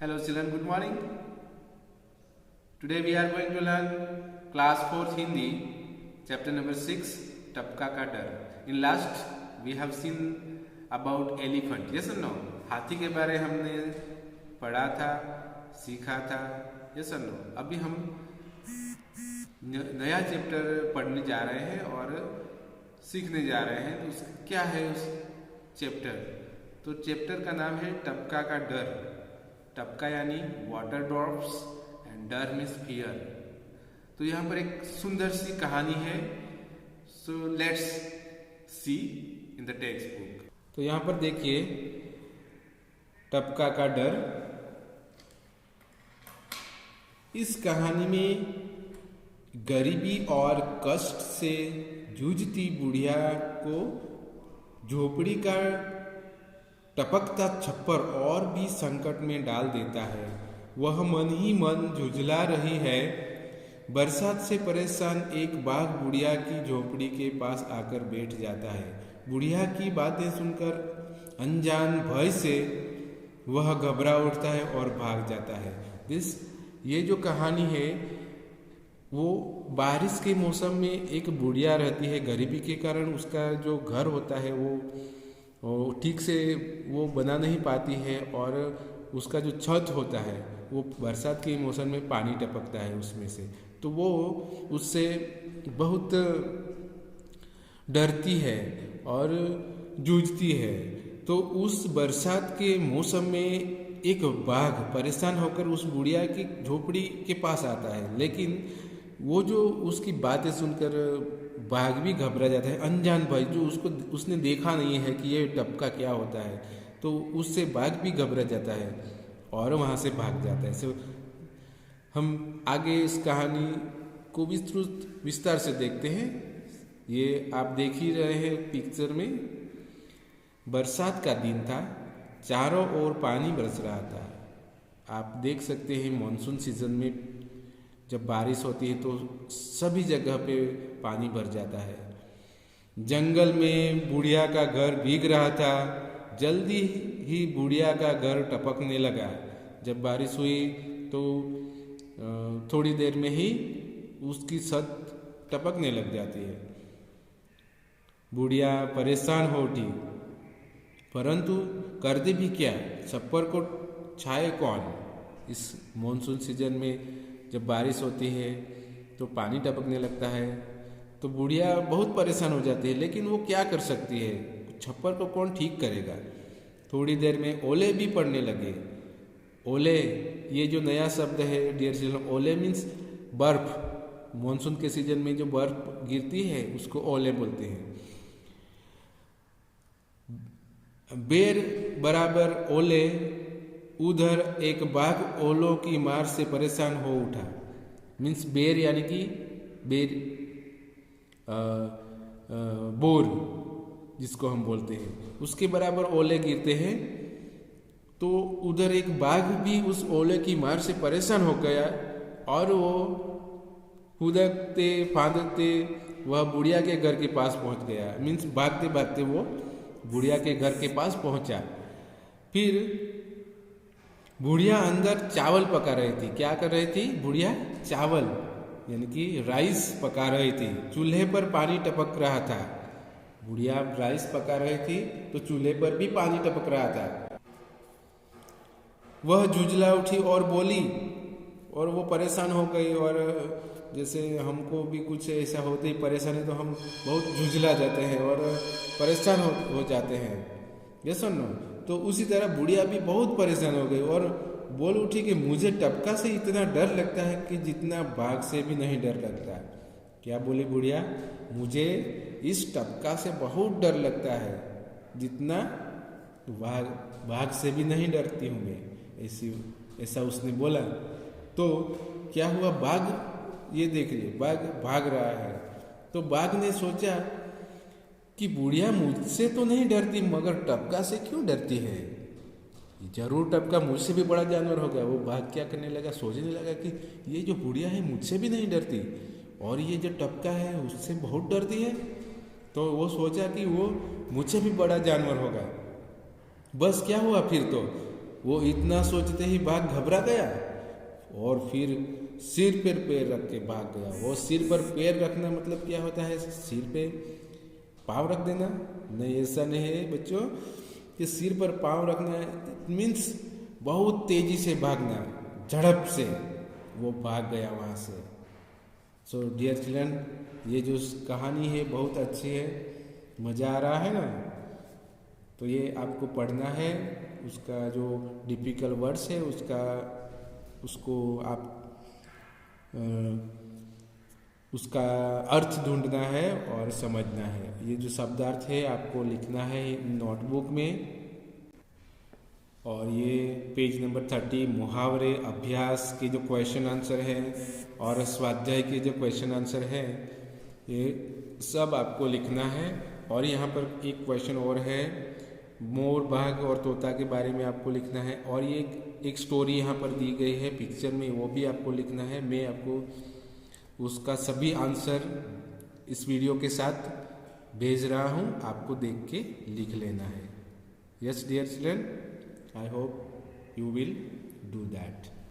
Hello children, good morning. Today we are going to learn class 4th Hindi, chapter number 6, Tapka Ka Dar. In last we have seen about elephant. Yes or no? हाथी के बारे हमने पढ़ा था, सीखा था. Yes or no? अभी हम नया चैप्टर पढ़ने जा रहे हैं और सीखने जा रहे हैं. तो क्या है उस चैप्टर? तो चैप्टर का नाम है टपका का डर. टपका यानी वाटर ड्रॉप्स एंड डर मीन्स फियर. तो यहाँ पर एक सुंदर सी कहानी है. So let's see in the text book. तो यहाँ पर देखिए टपका का डर. इस कहानी में गरीबी और कष्ट से जूझती बुढ़िया को झोपड़ी का टपकता छप्पर और भी संकट में डाल देता है. वह मन ही मन झुंझला रही है. बरसात से परेशान एक बाघ बुढ़िया की झोपड़ी के पास आकर बैठ जाता है. बुढ़िया की बातें सुनकर अनजान भय से वह घबरा उठता है और भाग जाता है. ये जो कहानी है वो बारिश के मौसम में एक बुढ़िया रहती है. गरीबी के कारण उसका जो घर होता है वो ठीक से वो बना नहीं पाती है और उसका जो छत होता है वो बरसात के मौसम में पानी टपकता है उसमें से. तो वो उससे बहुत डरती है और जूझती है. तो उस बरसात के मौसम में एक बाघ परेशान होकर उस बुढ़िया की झोपड़ी के पास आता है. लेकिन वो जो उसकी बातें सुनकर बाघ भी घबरा जाता है. अनजान भाई जो उसने देखा नहीं है कि ये टपका क्या होता है, तो उससे बाघ भी घबरा जाता है और वहाँ से भाग जाता है. सो हम आगे इस कहानी को विस्तार से देखते हैं. ये आप देख ही रहे हैं पिक्चर में. बरसात का दिन था. चारों ओर पानी बरस रहा था. आप देख सकते हैं मानसून सीजन में जब बारिश होती है तो सभी जगह पे पानी भर जाता है. जंगल में बुढ़िया का घर भीग रहा था. जल्दी ही बुढ़िया का घर टपकने लगा. जब बारिश हुई तो थोड़ी देर में ही उसकी छत टपकने लग जाती है. बुढ़िया परेशान हो उठी, परंतु करते भी क्या? छप्पर को छाए कौन? इस मॉनसून सीजन में जब बारिश होती है तो पानी टपकने लगता है. तो बुढ़िया बहुत परेशान हो जाती है. लेकिन वो क्या कर सकती है? छप्पर को कौन ठीक करेगा? थोड़ी देर में ओले भी पड़ने लगे. ओले, ये जो नया शब्द है डियर चिल्ड्रन, ओले मीन्स बर्फ. मॉनसून के सीजन में जो बर्फ गिरती है उसको ओले बोलते हैं. बेर बराबर ओले. उधर एक बाघ ओलों की मार से परेशान हो उठा. मीन्स बेर यानी कि बेर बोर जिसको हम बोलते हैं, उसके बराबर ओले गिरते हैं. तो उधर एक बाघ भी उस ओले की मार से परेशान हो गया और वो कूदते फांदते वह बुढ़िया के घर के पास पहुंच गया. मीन्स भागते भागते वो बुढ़िया के घर के पास पहुंचा. फिर बुढ़िया अंदर चावल पका रही थी. क्या कर रही थी बुढ़िया? चावल यानी कि राइस पका रही थी. चूल्हे पर पानी टपक रहा था. बुढ़िया राइस पका रही थी तो चूल्हे पर भी पानी टपक रहा था. वह झुंझला उठी और बोली, और वो परेशान हो गई. और जैसे हमको भी कुछ ऐसा होते ही परेशानी तो हम बहुत झुंझला जाते हैं और परेशान हो जाते हैं. ये सुनो. तो उसी तरह बुढ़िया भी बहुत परेशान हो गई और बोल उठी कि मुझे टपका से इतना डर लगता है कि जितना बाघ से भी नहीं डर लगता. क्या बोली बुढ़िया? मुझे इस टपका से बहुत डर लगता है जितना बाघ से भी नहीं डरती हूँ मैं. ऐसा उसने बोला. तो क्या हुआ? बाघ, ये देख लीजिए, बाघ भाग रहा है. तो बाघ ने सोचा कि बुढ़िया मुझसे तो नहीं डरती मगर टपका से क्यों डरती है? जरूर टपका मुझसे भी बड़ा जानवर होगा. वो बाघ क्या करने लगा? सोचने लगा कि ये जो बुढ़िया है मुझसे भी नहीं डरती और ये जो टपका है उससे बहुत डरती है. तो वो सोचा कि वो मुझसे भी बड़ा जानवर होगा. बस क्या हुआ फिर? तो वो इतना सोचते ही बाघ घबरा गया और फिर सिर पर पैर रख के भाग गया। वो सिर पर पैर रखना मतलब क्या होता है? सिर पे पाँव रख देना? नहीं, ऐसा नहीं है बच्चों। कि सिर पर पाँव रखना मीन्स बहुत तेजी से भागना, झड़प से वो भाग गया वहाँ से। सो डियर चिल्ड्रन, ये जो कहानी है बहुत अच्छी है, मज़ा आ रहा है ना? तो ये आपको पढ़ना है, उसका जो डिफिकल्ट वर्ड्स है उसको आप उसका अर्थ ढूंढना है और समझना है। ये जो शब्दार्थ है आपको लिखना है नोटबुक में। और ये पेज नंबर 30 मुहावरे अभ्यास के जो क्वेश्चन आंसर है और स्वाध्याय के जो क्वेश्चन आंसर है, ये सब आपको लिखना है। और यहाँ पर एक क्वेश्चन और है, मोर, बाघ और तोता के बारे में आपको लिखना है। और ये एक स्टोरी यहाँ पर दी गई है पिक्चर में, वो भी आपको लिखना है। मैं आपको उसका सभी आंसर इस वीडियो के साथ भेज रहा हूँ, आपको देख के लिख लेना है। Yes dear children, I hope you will do that.